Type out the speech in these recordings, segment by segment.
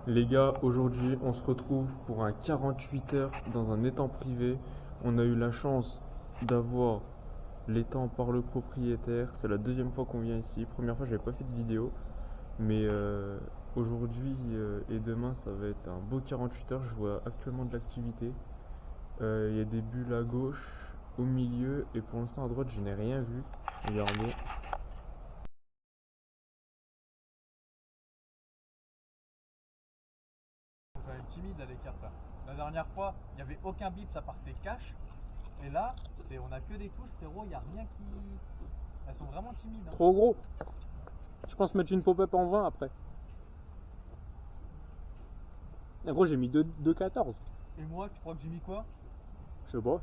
Les gars, aujourd'hui on se retrouve pour un 48 heures dans un étang privé. On a eu la chance d'avoir l'étang par le propriétaire. C'est la deuxième fois qu'on vient ici. Première fois j'avais pas fait de vidéo. Mais aujourd'hui et demain ça va être un beau 48 heures. Je vois actuellement de l'activité. Il y a des bulles à gauche, au milieu et pour l'instant à droite je n'ai rien vu. Regardez. Ça va être timide à l'écart là. La dernière fois, il n'y avait aucun bip, ça partait cash. Et là, on a que des touches, frérot, il n'y a rien qui. Elles sont vraiment timides. Hein. Trop gros. Je pense mettre une pop-up en 20 après. En gros, j'ai mis 2,14. Et moi, tu crois que j'ai mis quoi? Je sais pas.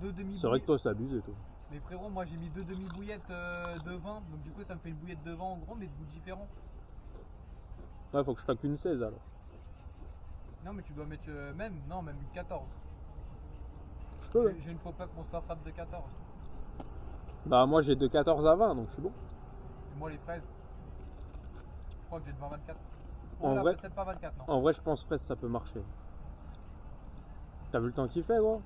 Deux demi. C'est vrai que toi, c'est abusé, toi. Mais frérot, moi j'ai mis deux demi-bouillettes de vin. Donc du coup, ça me fait une bouillette de vin en gros, mais de goût différent. Ouais, faut que je fasse une 16 alors. Non, mais tu dois mettre même une 14. Je peux, ouais. J'ai une pop-up Monster Frappe de 14. Bah, moi, j'ai de 14 à 20, donc je suis bon. Et moi, les fraises, je crois que j'ai de 20-24. En vrai, peut-être pas 24, non. En vrai, je pense que ça peut marcher. T'as vu le temps qu'il fait, gros?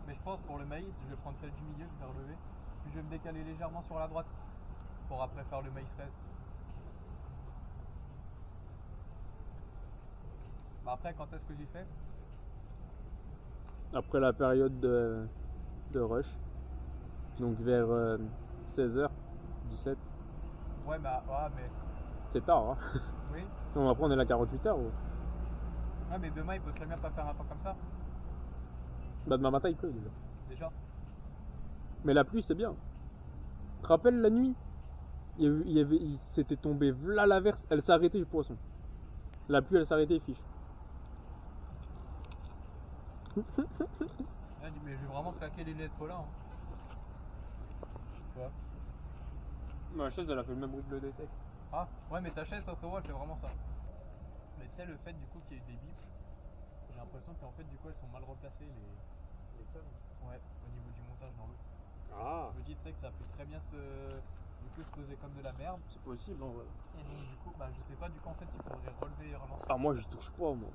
Mais je pense pour le maïs, je vais prendre celle du milieu, je vais relever. Puis je vais me décaler légèrement sur la droite. Pour après faire le maïs fraise. Bah après, quand est-ce que j'y fais? Après la période de rush. Donc vers 16h, 17. Ouais, mais C'est tard, hein? oui. Non, après, on est là 48 heures, gros. Ouais, mais demain, il peut très bien pas faire un temps comme ça. Bah, demain matin, il pleut déjà. Déjà. Mais la pluie, c'est bien. Tu te rappelles la nuit? Il s'était tombé v'là l'averse, elle s'est arrêtée le poisson. La pluie, elle s'est arrêtée, fiche. Mais je vais vraiment claquer les lettres là. Hein. Ouais. Ma chaise, elle a fait le même bruit que le détect. Ah, ouais, mais ta chaise, toi, frérot, elle fait vraiment ça. Mais tu sais, le fait du coup qu'il y ait eu des bips, j'ai l'impression qu'en fait, du coup, elles sont mal replacées, les tonnes. Ouais, au niveau du montage dans l'eau. Ah, Je me dis, tu sais, que ça peut très bien se poser comme de la merde. c'est possible, en vrai. Et donc, du coup, bah, je sais pas, du coup, en fait, il faudrait relever et relancer. Ah, moi, je touche pas, moi.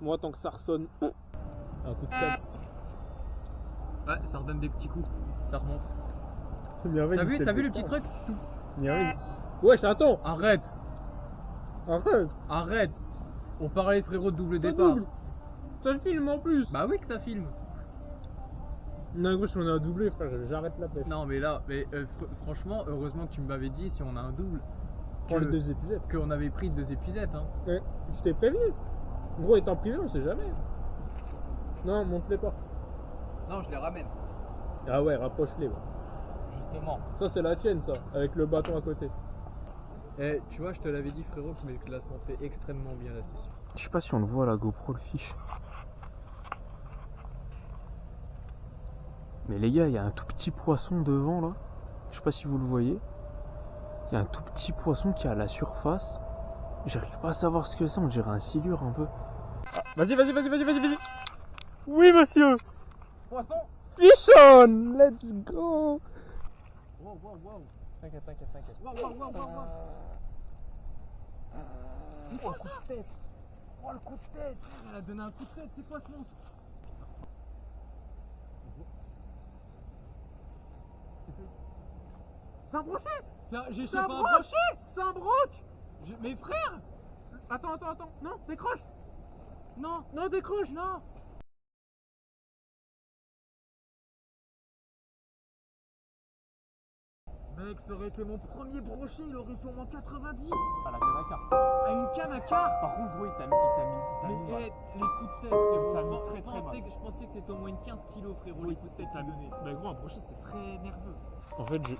Moi, tant que ça ressonne, un coup de canne. Ouais, ça redonne des petits coups, ça remonte. T'as vu le petit truc? Wesh, attends! Arrête! Arrête! On parlait, frérot, de double départ. Ça filme en plus! Bah oui que ça filme. Non, gros, si on a un doublé, frère, j'arrête la pêche. Non, mais là, franchement, heureusement que tu m'avais dit si on a un double. Prends les 2 épisodes. Qu'on avait pris 2 épisodes, hein. Ouais, je t'ai prévenu. Gros, étant privé, on sait jamais. Non, monte-les pas. Non, je les ramène. Ah ouais, rapproche-les. Ouais. Justement. Ça, c'est la tienne, ça, avec le bâton à côté. Eh, tu vois, je te l'avais dit, frérot, mais que la sentait extrêmement bien la session. Je sais pas si on le voit la GoPro, le fiche. Mais les gars, il y a un tout petit poisson devant là. Je sais pas si vous le voyez. Il y a un tout petit poisson qui est à la surface. J'arrive pas à savoir ce que c'est, on dirait un silure un peu. Ah, vas-y. Oui, monsieur. Poisson! Fish on! Let's go! Wow. T'inquiète. Wow. Oh, le coup de tête! Oh, le coup de tête! Elle a donné un coup de tête, c'est quoi ce monstre? C'est un brochet! J'ai chopé un brochet! C'est un broc! Mes frères! Attends. Non, décroche! Non, décroche! Non! Mec, ça aurait été mon premier brochet, il aurait fait au moins 90! À la canne à quart. À une canne à quart! Par contre, gros, il t'a mis. Mais les coups de tête, frérot, Ça monte très, très mal. je pensais que c'était au moins une 15 kilos, frérot, les coups de tête qu'il donnait. Bah, gros, un brochet, c'est très nerveux. En fait, je suis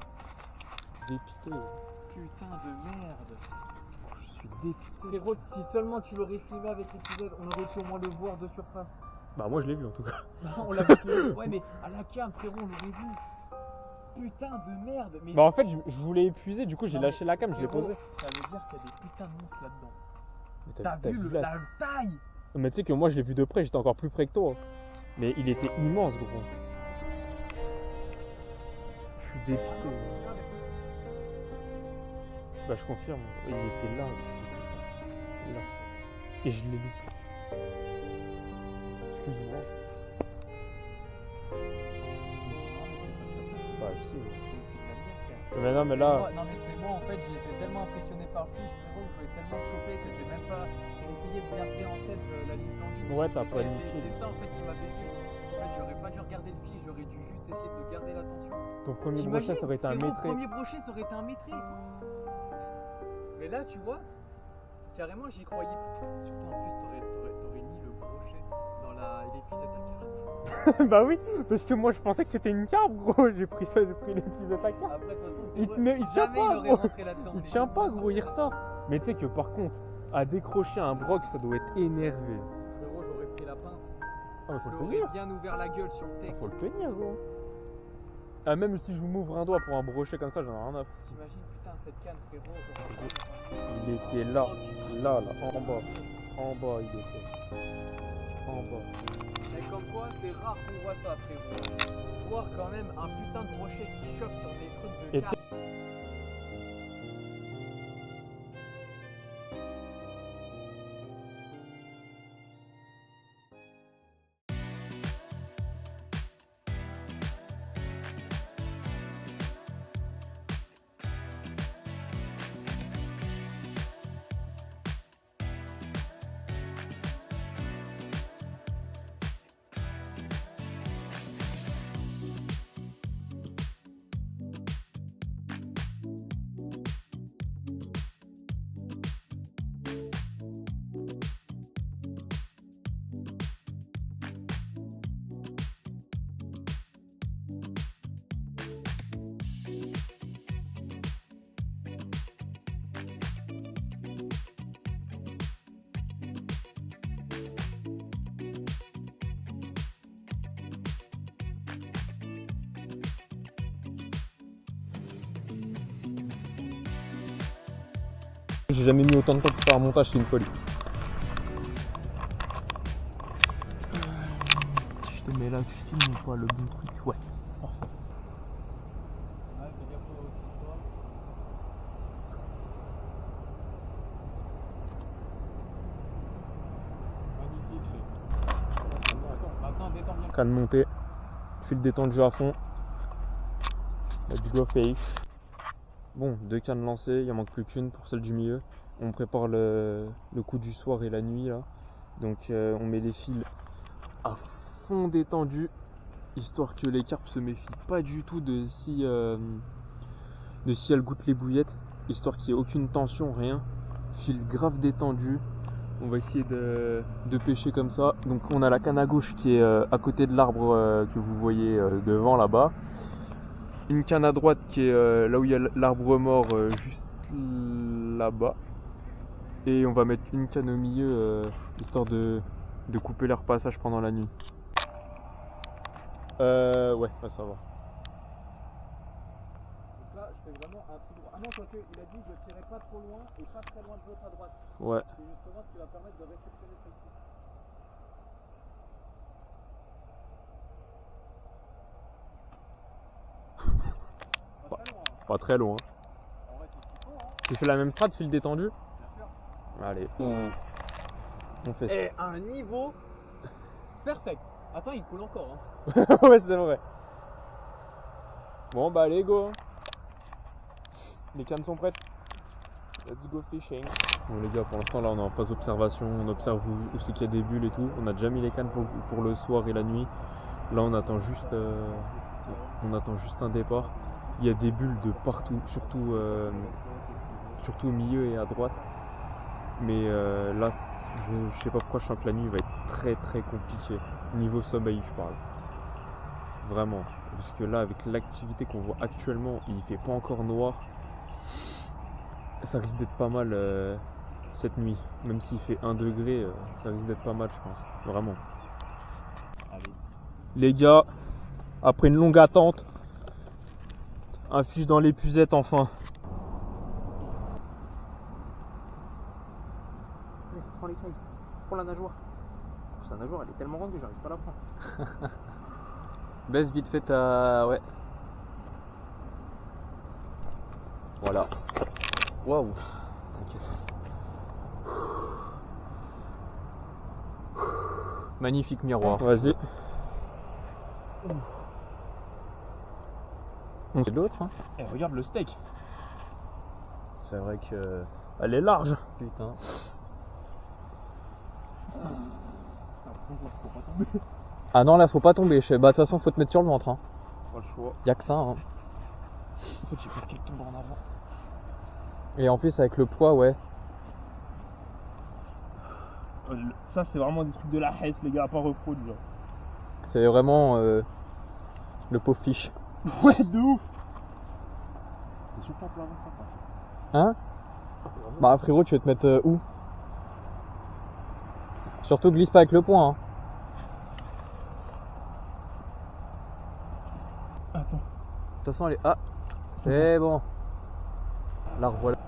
dépité. Putain de merde! Je suis dépité. Frérot, si seulement tu l'aurais filmé avec l'épisode, on aurait pu au moins le voir de surface. Bah, moi, je l'ai vu en tout cas. Non, on l'a vu. Ouais, mais à la cam, frérot, on l'aurait vu. Putain de merde! Mais Bah, en fait, je voulais épuiser, du coup, j'ai non, lâché la cam, je l'ai frérot, posé. Ça veut dire qu'il y a des putains de monstres là-dedans. Mais T'as vu la... la taille? Mais tu sais que moi, je l'ai vu de près, j'étais encore plus près que toi. Mais il était immense, gros. Je suis dépité. Bah je confirme, il était là. Là. Et je l'ai lu. Excuse-moi. Bah si. Mais non mais là. Non mais c'est moi en fait, j'ai été tellement impressionné par le fiche, frérot, je voulais tellement choper que j'ai même pas essayé de garder en tête la ligne tendue. Ouais, t'as pas niqué. C'est ça en fait qui m'a baisé. En fait, j'aurais pas dû regarder le fiche, j'aurais dû juste essayer de garder l'attention. Ton premier brochet ça aurait été un Mon métré. premier brochet ça aurait été un métré. Mais là tu vois, carrément j'y croyais plus. Surtout en plus t'aurais mis le brochet dans l'épuisette à carpe. Bah oui, parce que moi je pensais que c'était une carpe gros, j'ai pris l'épuisette à carpe. Après de toute façon, Il tient pas aurait gros. rentré là-dedans. Il tient pas gros, il ressort. Mais tu sais que par contre, à décrocher un broc ça doit être énervé. Frérot, j'aurais pris la pince. Ah mais faut le J'aurais tenir. bien ouvert la gueule sur le Ah, texte. faut le tenir gros. Ah même si je m'ouvre un doigt pour un brochet comme ça, j'en ai rien à foutre. T'imagines, putain, cette canne, frérot. Il était là, en bas. En bas il était. En bas. Mais comme quoi, c'est rare qu'on voit ça, frérot. Voir quand même un putain de brochet qui chope sur des trucs de Et carpe. J'ai jamais mis autant de temps pour faire un montage, c'est une folie. Je te mets là, je filme ou pas le bon truc? Ouais. Parfait. Ouais, fais gaffe au toi. Magnifique, chef. Maintenant, détends bien. Canne montée, fil détendu à fond. Let's go fish. Bon, 2 cannes lancées, il en manque plus qu'une pour celle du milieu. On prépare le coup du soir et la nuit là. Donc on met les fils à fond détendus, histoire que les carpes se méfient pas du tout de si elles goûtent les bouillettes, histoire qu'il n'y ait aucune tension, rien. Fil grave détendu. On va essayer de pêcher comme ça. Donc on a la canne à gauche qui est à côté de l'arbre que vous voyez devant là-bas. Une canne à droite qui est là où il y a l'arbre mort juste là-bas. Et on va mettre une canne au milieu histoire de couper leur passage pendant la nuit. Ouais, ça va. Donc là, je fais vraiment un tout droit. Ah non, quoique, il a dit je tirais pas trop loin et pas très loin de l'autre à droite. Ouais. C'est justement ce qui va permettre de réceptionner celle-ci. Pas très loin. Pas très loin. En vrai, c'est ce qu'il faut, hein. Tu fais la même strat, fil détendu? Bien sûr. Allez. On fait ça. Et un niveau perfect. Attends, il coule encore, hein. Ouais, c'est vrai. Bon, bah, allez, go. Les cannes sont prêtes. Let's go fishing. Bon, les gars, pour l'instant, là, on est en phase d'observation. On observe où c'est qu'il y a des bulles et tout. On a déjà mis les cannes pour le soir et la nuit. Là, on attend juste un départ. Il y a des bulles de partout, surtout au milieu et à droite. Mais là, je sais pas pourquoi je sens que la nuit va être très très compliquée. Niveau sommeil, je parle. Vraiment. Parce que là, avec l'activité qu'on voit actuellement, il fait pas encore noir. Ça risque d'être pas mal cette nuit. Même s'il fait 1 degré, ça risque d'être pas mal, je pense. Vraiment. Allez. Les gars, après une longue attente, un fiche dans l'épuisette enfin. Allez, prends les cailles. Prends la nageoire. Sa nageoire, elle est tellement grande que j'arrive pas à la prendre. Baisse vite fait ta... Ouais. Voilà. Waouh, t'inquiète. Magnifique miroir. Vas-y. On sait d'autres, hein. Eh, regarde le steak. C'est vrai que. Elle est large. Putain. Ah non, là faut pas tomber. Bah de toute façon, faut te mettre sur le ventre. Hein. Pas le choix. Y'a que ça. Hein. En fait, j'ai peur qu'elle tombe en avant. Et en plus, avec le poids, ouais. Ça, c'est vraiment des trucs de la Hesse, les gars, à pas reproduire. C'est vraiment le pauvre fiche. Ouais, de ouf. T'es sûr qu'on peut avoir ça passe? Hein? Bah frérot, tu veux te mettre où? Surtout glisse pas avec le poing. Hein. Attends. De toute façon, elle est. Ah! C'est bon. La revoilà.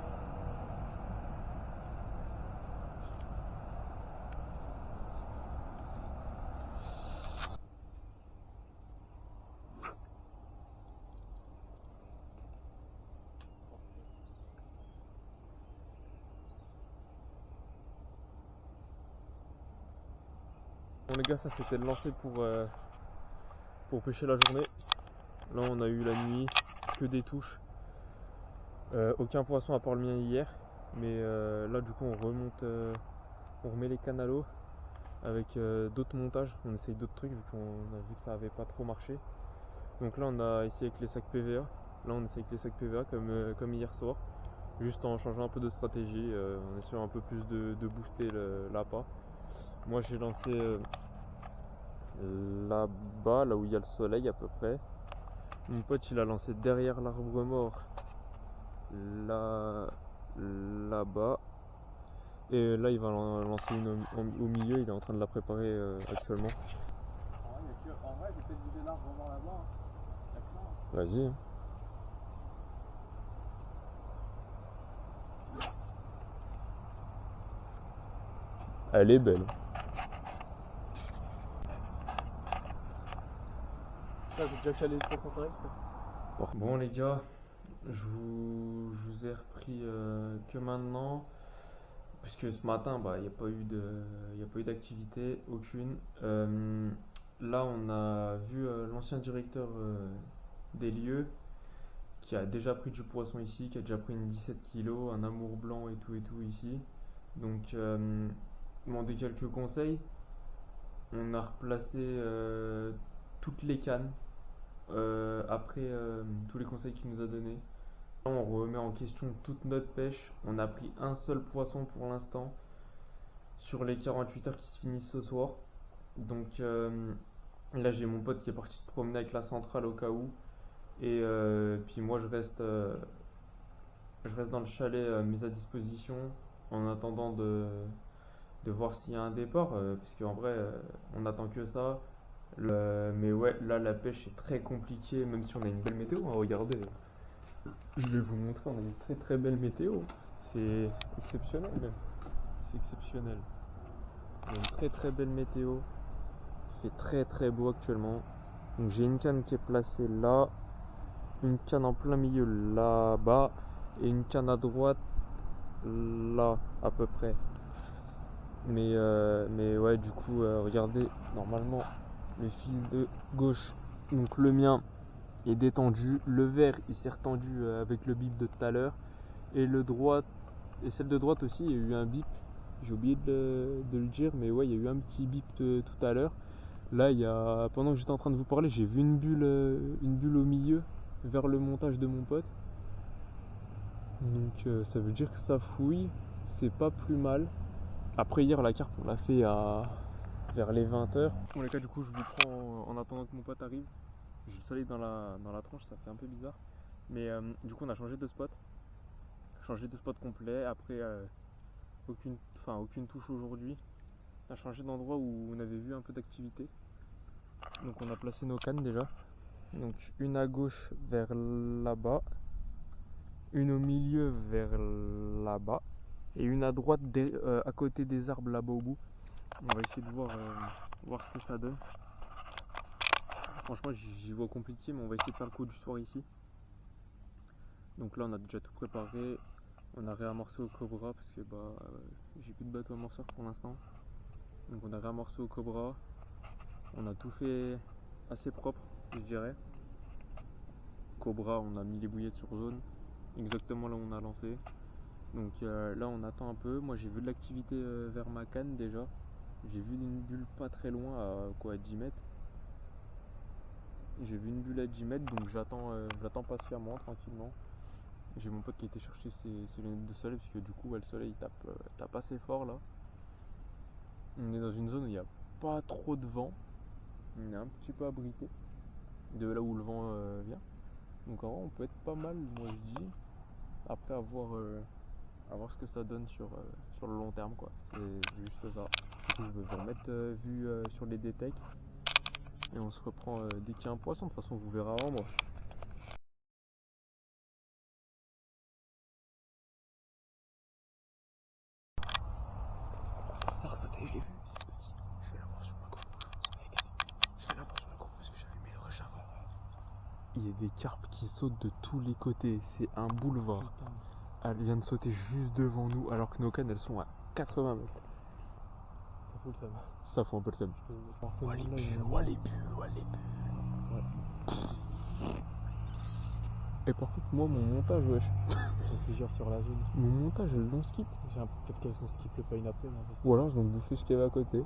Bon les gars, ça c'était le lancer pour pêcher la journée. Là on a eu la nuit, que des touches. Aucun poisson à part le mien hier. Mais là du coup on remonte, on remet les cannes à l'eau avec d'autres montages. On essaye d'autres trucs vu qu'on a vu que ça avait pas trop marché. Donc là on a essayé avec les sacs PVA. Là on essaye avec les sacs PVA comme hier soir. Juste en changeant un peu de stratégie, en essayant un peu plus de booster l'appât. Moi j'ai lancé là-bas, là où il y a le soleil à peu près. Mon pote il a lancé derrière l'arbre mort, là-bas. Et là il va lancer une au milieu, il est en train de la préparer actuellement. En vrai, j'ai peut-être visé l'arbre mort là-bas. Vas-y. Hein. Elle est belle. Là, j'ai déjà calé 300 exprès. Bon les gars, je vous ai repris que maintenant, puisque ce matin il n'y a pas eu d'activité, aucune. Là on a vu l'ancien directeur des lieux qui a déjà pris du poisson ici, qui a déjà pris une 17 kg, un amour blanc et tout ici. Donc demander quelques conseils. On a replacé toutes les cannes après tous les conseils qu'il nous a donnés. On remet en question toute notre pêche. On a pris un seul poisson pour l'instant sur les 48 heures qui se finissent ce soir. Donc là j'ai mon pote qui est parti se promener avec la centrale au cas où. Et puis moi je reste dans le chalet mis à disposition en attendant de voir s'il y a un départ. Parce qu'en vrai on attend que ça. Mais ouais, là la pêche est très compliquée, même si on a une belle météo. Hein, regardez, je vais vous montrer, on a une très très belle météo. C'est exceptionnel même. C'est exceptionnel. On a une très très belle météo. Il fait très très beau actuellement. Donc j'ai une canne qui est placée là, une canne en plein milieu là-bas et une canne à droite là à peu près. Mais ouais, du coup, regardez, normalement le fil de gauche, donc le mien est détendu, le vert il s'est retendu avec le bip de tout à l'heure, et celle de droite aussi, il y a eu un bip, j'ai oublié de le dire, mais ouais, il y a eu un petit bip tout à l'heure. Là, pendant que j'étais en train de vous parler, j'ai vu une bulle au milieu vers le montage de mon pote. Donc ça veut dire que ça fouille, c'est pas plus mal. Après hier la carte on l'a fait vers les 20h. Bon les gars, du coup je vous prends en attendant que mon pote arrive. J'ai le soleil dans la tronche, ça fait un peu bizarre. Mais du coup on a changé de spot. Complet. Après aucune touche aujourd'hui. On a changé d'endroit où on avait vu un peu d'activité. Donc on a placé nos cannes déjà. Donc une à gauche vers là-bas, une au milieu vers là-bas et une à droite à côté des arbres là-bas au bout. On va essayer de voir ce que ça donne. Franchement j'y vois compliqué, mais on va essayer de faire le coup du soir ici. Donc là on a déjà tout préparé. On a réamorcé au Cobra parce que j'ai plus de bateau amorceur pour l'instant. Donc on a réamorcé au Cobra. On a tout fait assez propre, je dirais. Cobra, on a mis les bouillettes sur zone, exactement là où on a lancé. Donc là on attend un peu. Moi j'ai vu de l'activité vers ma canne déjà. J'ai vu une bulle pas très loin, à 10 mètres. J'ai vu une bulle à 10 mètres, donc j'attends patiemment, tranquillement. J'ai mon pote qui a été chercher ses lunettes de soleil, parce que du coup le soleil tape assez fort là. On est dans une zone où il n'y a pas trop de vent. On est un petit peu abrité de là où le vent vient. Donc en vrai on peut être pas mal, moi je dis. Après à voir ce que ça donne sur le long terme quoi. C'est juste ça. Du coup je vais vous remettre vue sur les détects. Et on se reprend dès qu'il y a un poisson. De toute façon vous verrez avant moi. Ça a ressauté, je l'ai vu, c'est une petite. Je vais la voir sur ma GoPro. Je vais la voir sur la GoPro parce que j'ai allumé le rush avant. Il y a des carpes qui sautent de tous les côtés. C'est un boulevard. Putain. Elle vient de sauter juste devant nous alors que nos cannes elles sont à 80 mètres. Ça fout le seum. Ça fout un peu le seum. Ouah les bulles, Et par contre moi mon montage wesh. Ils sont plusieurs sur la zone. Mon montage elles l'ont skip. Peut-être qu'elles sont skip le pain après, mais Ou alors ils ont bouffé ce qu'il y avait à côté.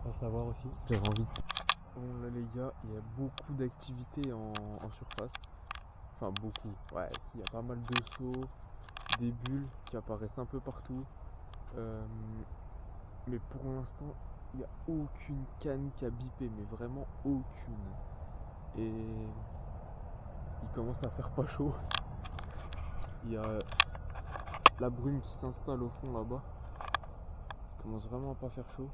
on va savoir aussi. J'avais envie. Bon là les gars, il y a beaucoup d'activités en surface. Enfin beaucoup. Ouais, il y a pas mal de sauts, des bulles qui apparaissent un peu partout. Mais pour l'instant, il n'y a aucune canne qui a bipé, mais vraiment aucune. Et il commence à faire pas chaud. Il y a la brume qui s'installe au fond là-bas. Il commence vraiment à pas faire chaud.